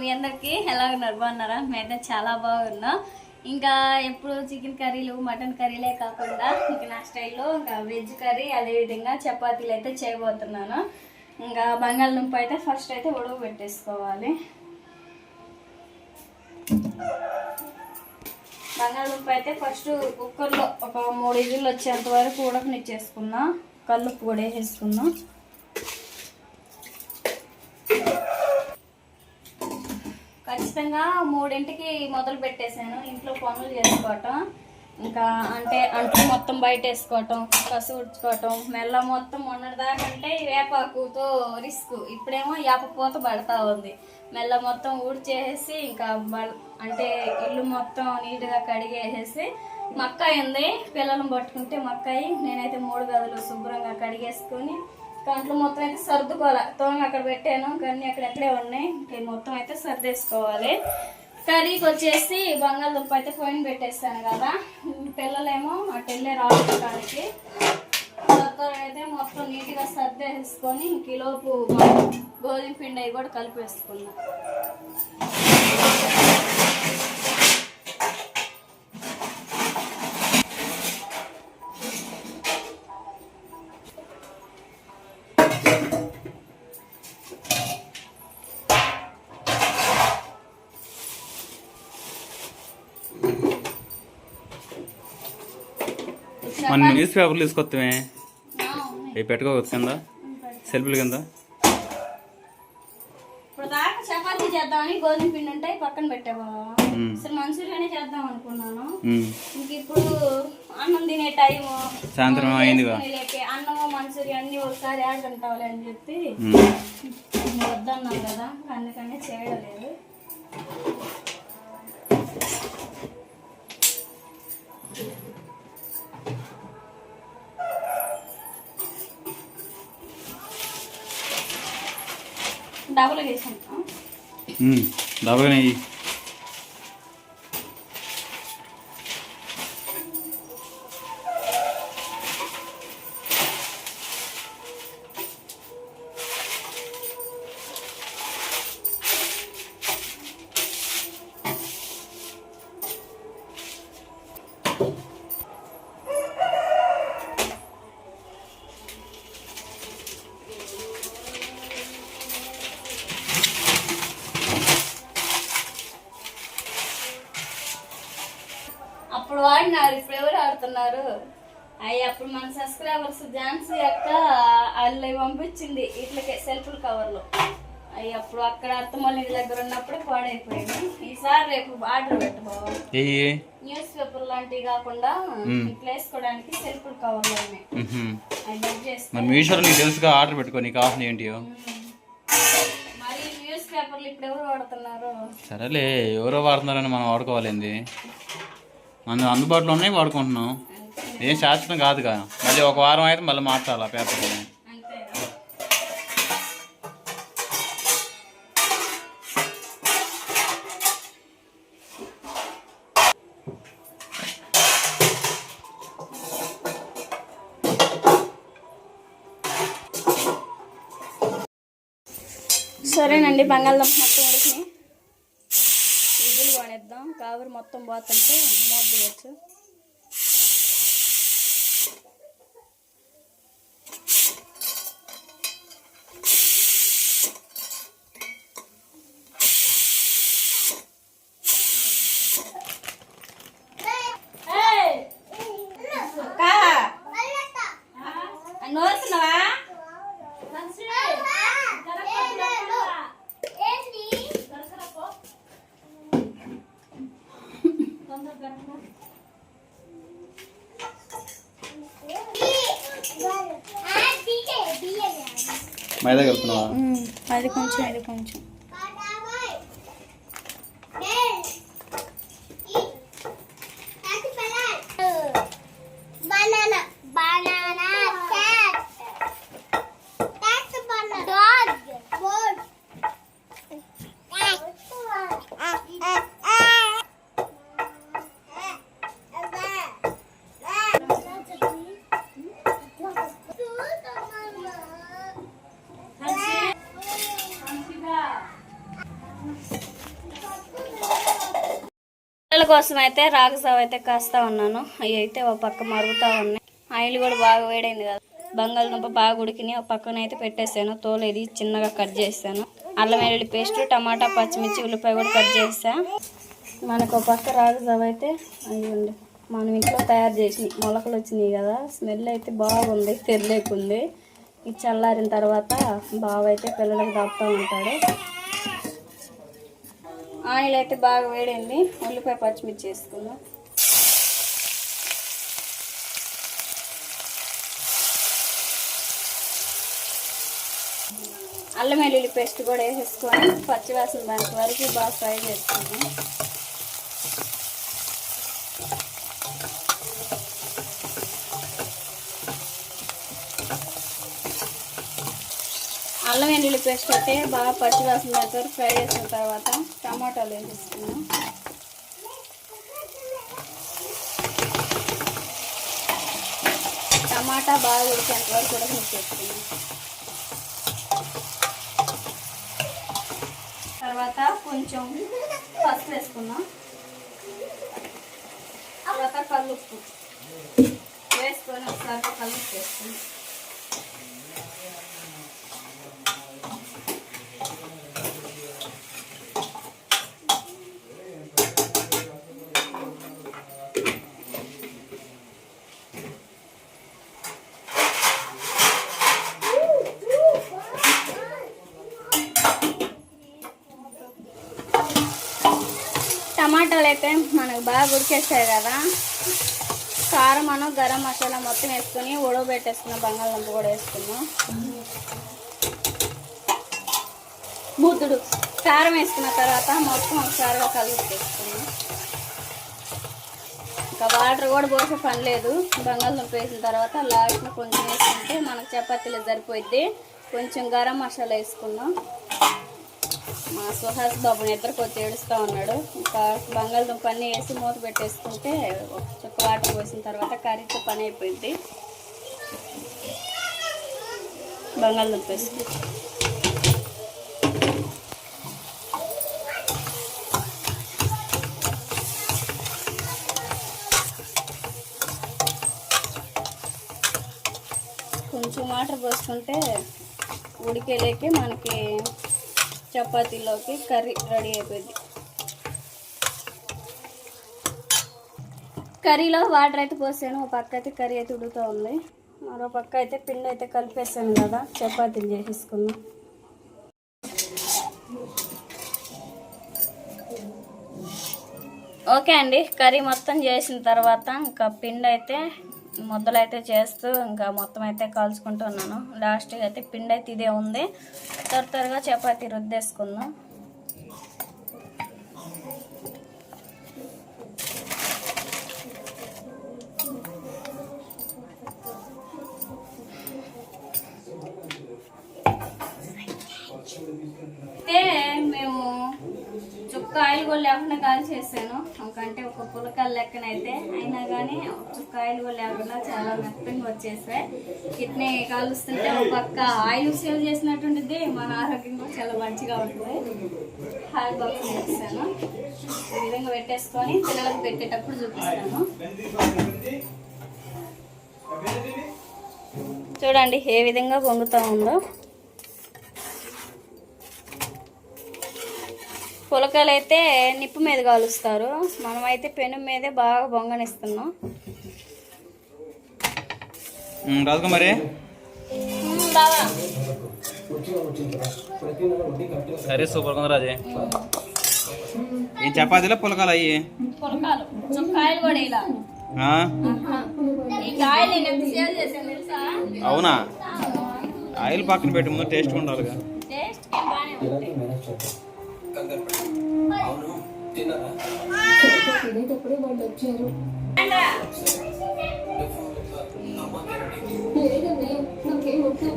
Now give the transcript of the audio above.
మీ అందరికి ఎలా ఉన్నారు? బాగున్నారా? మేమైతే చాలా బాగున్నాం. ఇంకా ఎప్పుడు చికెన్ కర్రీలు మటన్ కర్రీలే కాకుండా ఇంకా నా స్టైల్లో ఇంకా వెజ్ కర్రీ అదేవిధంగా చపాతీలు అయితే చేయబోతున్నాను. ఇంకా బంగాళదుంప అయితే ఫస్ట్ అయితే ఉడక పెట్టేసుకోవాలి. బంగాళదుంప అయితే ఫస్ట్ కుక్కర్లో ఒక 3 విజిల్లు వచ్చేంత వరకు ఉడకనిచ్చేసుకుందాం. కల్లుప్పు కూడా వేసేసుకుందాం. ఖచ్చితంగా 3ంటికి మొదలు పెట్టేశాను ఇంట్లో పనులు చేసుకోవటం. ఇంకా అంటే అంట్లు మొత్తం బయట వేసుకోవటం, కసు ఉడ్చుకోవటం, మెల్ల మొత్తం మొన్నటిదాకంటే వేపాకుతో రిస్క్. ఇప్పుడేమో యాపపోత పడతా ఉంది. మెల్ల మొత్తం ఊడ్చేసి ఇంకా అంటే ఇల్లు మొత్తం నీట్గా కడిగేసేసి మక్కాయి ఉంది, పిల్లలను పట్టుకుంటే మక్కాయి నేనైతే 3 గదులు శుభ్రంగా కడిగేసుకొని కంట్లు మొత్తం అయితే సర్దుకోవాలి. తోమ అక్కడ పెట్టాను కానీ అక్కడెక్కడే ఉన్నాయి. మొత్తం అయితే సర్దేసుకోవాలి. కర్రీకి వచ్చేసి బంగాళదుంప అయితే పొయ్యిని పెట్టేస్తాను కదా. పిల్లలేమో అటు వెళ్ళే రావడానికి అయితే మొత్తం నీట్గా సర్దేసుకొని కిలోపు గోధుమ పిండి అవి కూడా కలిపేసుకున్నాం. మన న్యూస్ పేపర్లు తీసుకొస్తామే అవి పెట్టుకోవచ్చు కింద సెల్ఫీల కింద. ఇప్పుడు దాకా చపాతీ చేద్దామని గోధుమ పిండి ఉంటాయి పక్కన పెట్టావా. అసలు మంచూరియానే చేద్దాం అనుకున్నాను. ఇంక ఇప్పుడు అన్నం తినే టైం సాయంత్రం అయింది. అన్నము మంచూరియా అన్ని ఒకసారి యాడ్ తింటావాలి అని చెప్పి వద్దన్నాం కదా, అందుకనే చేయలేదు. డబుల్ వేసాం. డబుల్ నెయ్యి అప్పుడు వాడినారు, ఇప్పుడు ఎవరు ఆడుతున్నారు? అవి అప్పుడు మన సబ్స్క్రైబర్స్ ఝాన్సీ అక్క వాళ్ళు పంపించింది ఇట్లకే సెల్ఫ్ కవర్లు. అవి అప్పుడు అక్కడ అత్తమల్లి దగ్గర ఉన్నప్పుడే పాడైపోయింది. ఈసారి రేపు ఆర్డర్ పెట్టబోవాలి. న్యూస్ పేపర్ లాంటివి కాకుండా ఇట్లా వేసుకోవడానికి సెల్ఫ్ కవర్లు తెలుసుగా ఆర్డర్ పెట్టుకో. నీకు కావాల్సిన ఏంటి? మరి న్యూస్ పేపర్లు ఇప్పుడు ఎవరు వాడుతున్నారు? సరేలే, ఎవరో వాడుతున్నారని మనం వాడుకోవాలింది. మనం అందుబాటులో ఉన్నాయి వాడుకుంటున్నాం. ఏం శాశ్వతం కాదు కదా. మళ్ళీ ఒక వారం అయితే మళ్ళీ మార్చాలి ఆ పేపర్. సరేనండి, బంగాళదుంప మొత్తం ఉడికి విజిల్ కొనేద్దాం. కవర్ మొత్తం పోతుంటే మూత తీయచ్చు. నోరుతున్నావా? మైదా కలుపుతున్నావా? అది కొంచెం ఇది కొంచెం. కోసం అయితే రాగసావ అయితే కాస్తా ఉన్నాను. అవి అయితే ఒక పక్క మరుగుతూ ఉన్నాయి. ఆయిల్ కూడా బాగా వేడైంది కదా. బంగాళదుంప బాగా ఉడికిని ఒక పక్కన అయితే పెట్టేసాను. తోలు ఇది చిన్నగా కట్ చేస్తాను. అల్లం వెల్లుల్లి పేస్ట్, టమాటా, పచ్చిమిర్చి, ఉల్లిపాయ కూడా కట్ చేస్తా. మనకు ఒక పక్క రాగసావ అయితే అయ్యండి మనం ఇంట్లో తయారు చేసి మొలకలు వచ్చినాయి కదా. స్మెల్ అయితే బాగుంది, తెరలేకుంది. ఇది చల్లారిన తర్వాత బాగా అయితే పిల్లలకు తాపుతూ ఉంటాడు. ఆయిల్ అయితే బాగా వేడింది. ఉల్లిపాయ పచ్చిమిర్చి వేసుకుందాం. అల్లం వెల్లుల్లి పేస్ట్ కూడా వేసేసుకొని పచ్చివాసన దానికి వరకు బాగా ఫ్రై చేసుకుందాం. అల్లం వెల్లుల్లి పేస్ట్ అయితే బాగా పచ్చివాసన దానికి వరకు ఫ్రై చేసిన తర్వాత టమాటాలు వేసేసుకున్నాం. టమాటా బాగా ఉడికేంత వరకు కూడా ఉడికేసుకున్నాం. తర్వాత కొంచెం పసుపు వేసుకున్నాం. తర్వాత కల్లుప్పు వేసుకొని ఒకసారి కల్లుప్పు వేసుకున్నాం. టమాటాలు అయితే మనకు బాగా ఉడికేస్తాయి కదా. కారం మనం గరం మసాలా మొత్తం వేసుకుని ఉడకబెట్టేసుకున్నాం. బంగాళదుంప కూడా వేసుకున్నాం. బూతుడు కారం వేసుకున్న తర్వాత మొత్తం ఒకసారిగా కలిపేసుకున్నాం. ఇంకా వాటర్ కూడా పోసే పని లేదు. బంగాళదుంప వేసిన తర్వాత లాస్ట్లో కొంచెం వేసుకుంటే మనకు చపాతీలు సరిపోద్ది. కొంచెం గరం మసాలా వేసుకున్నాం. మా సుహాస్ బాబు నిద్రకు వచ్చి ఏడుస్తూ ఉన్నాడు. ఇంకా బంగాళదుంప అన్నీ వేసి మూత పెట్టేసుకుంటే ఒక చుక్క వాటర్ పోసిన తర్వాత కర్రీతో పని అయిపోయింది. బంగాళదుంప వేసుకుంటే కొంచెం వాటర్ పోసుకుంటే ఉడికేలేకే మనకి చపాతీలోకి కర్రీ రెడీ అయిపోయింది. కర్రీలో వాటర్ అయితే పోసాను. ఒక పక్క అయితే కర్రీ అయితే ఉడుకుతూ ఉంది. మరో పక్క అయితే పిండి అయితే కలిపేసాను కదా. చపాతీలు చేసేసుకున్నాం. ఓకే అండి, కర్రీ మొత్తం చేసిన తర్వాత ఇంకా పిండి అయితే ముద్దలు అయితే చేస్తూ ఇంకా మొత్తం అయితే కాల్చుకుంటున్నాను. లాస్ట్గా అయితే పిండి అయితే ఇదే ఉంది. త్వరగా చపాతీ రుద్దేసుకుందాం. అయితే మేము చుక్క ఆయిల్ కూడా లేకుండా కాల్ చేశాను. అంటే ఒక పులకల లెక్కనైతే అయినా కానీ చుక్క ఆయిల్ కూడా లేకుండా చాలా మెత్తగా వచ్చేసాయి. ఇట్నే కాలుస్తుంటే ఒక పక్క ఆయిల్ సేవ్ చేసినట్టుంటుంది, మన ఆరోగ్యం కూడా చాలా మంచిగా ఉంటుంది. హాట్ బాక్స్ చేస్తాను. ఈ విధంగా పెట్టేసుకొని పిల్లలకు పెట్టేటప్పుడు చూపిస్తాను. చూడండి ఏ విధంగా పొంగుతూ ఉందో. పులకలు అయితే నిప్పు మీద కాలుస్తారు. మనమైతే పెను మీదే బాగా బొంగనిస్తున్నాం. మరి సరే సూపర్ ఉంది రాజే. ఈ చపాతీలో పులకాలు అయ్యి పులకాలు చుక్కాయలు కూడా ఇలా అవునా? ఆయిల్ పక్కన పెట్టి ముందు టేస్ట్ ఉండాలిగా. తినేటప్పుడే వాళ్ళు వచ్చారు. లేదండి నాకేం వద్దు.